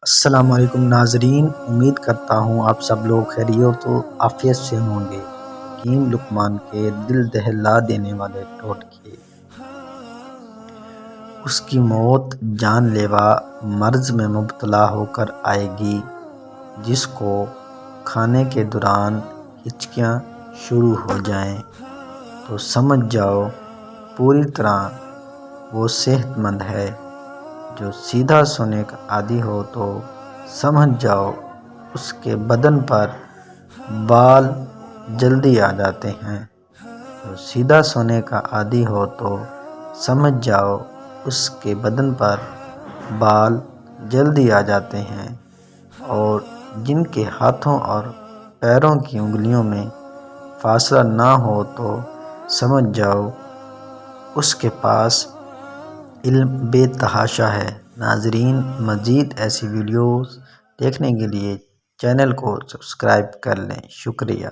السلام علیکم ناظرین، امید کرتا ہوں آپ سب لوگ خیریت و عافیت سے ہوں گے۔ حکیم لقمان کے دل دہلا دینے والے ٹوٹکے۔ اس کی موت جان لیوا مرض میں مبتلا ہو کر آئے گی، جس کو کھانے کے دوران ہچکیاں شروع ہو جائیں تو سمجھ جاؤ پوری طرح وہ صحت مند ہے۔ جو سیدھا سونے کا عادی ہو تو سمجھ جاؤ اس کے بدن پر بال جلدی آ جاتے ہیں۔ جو سیدھا سونے کا عادی ہو تو سمجھ جاؤ اس کے بدن پر بال جلدی آ جاتے ہیں، اور جن کے ہاتھوں اور پیروں کی انگلیوں میں فاصلہ نہ ہو تو سمجھ جاؤ اس کے پاس علم بے تحاشا ہے۔ ناظرین، مزید ایسی ویڈیوز دیکھنے کے لیے چینل کو سبسکرائب کر لیں۔ شکریہ۔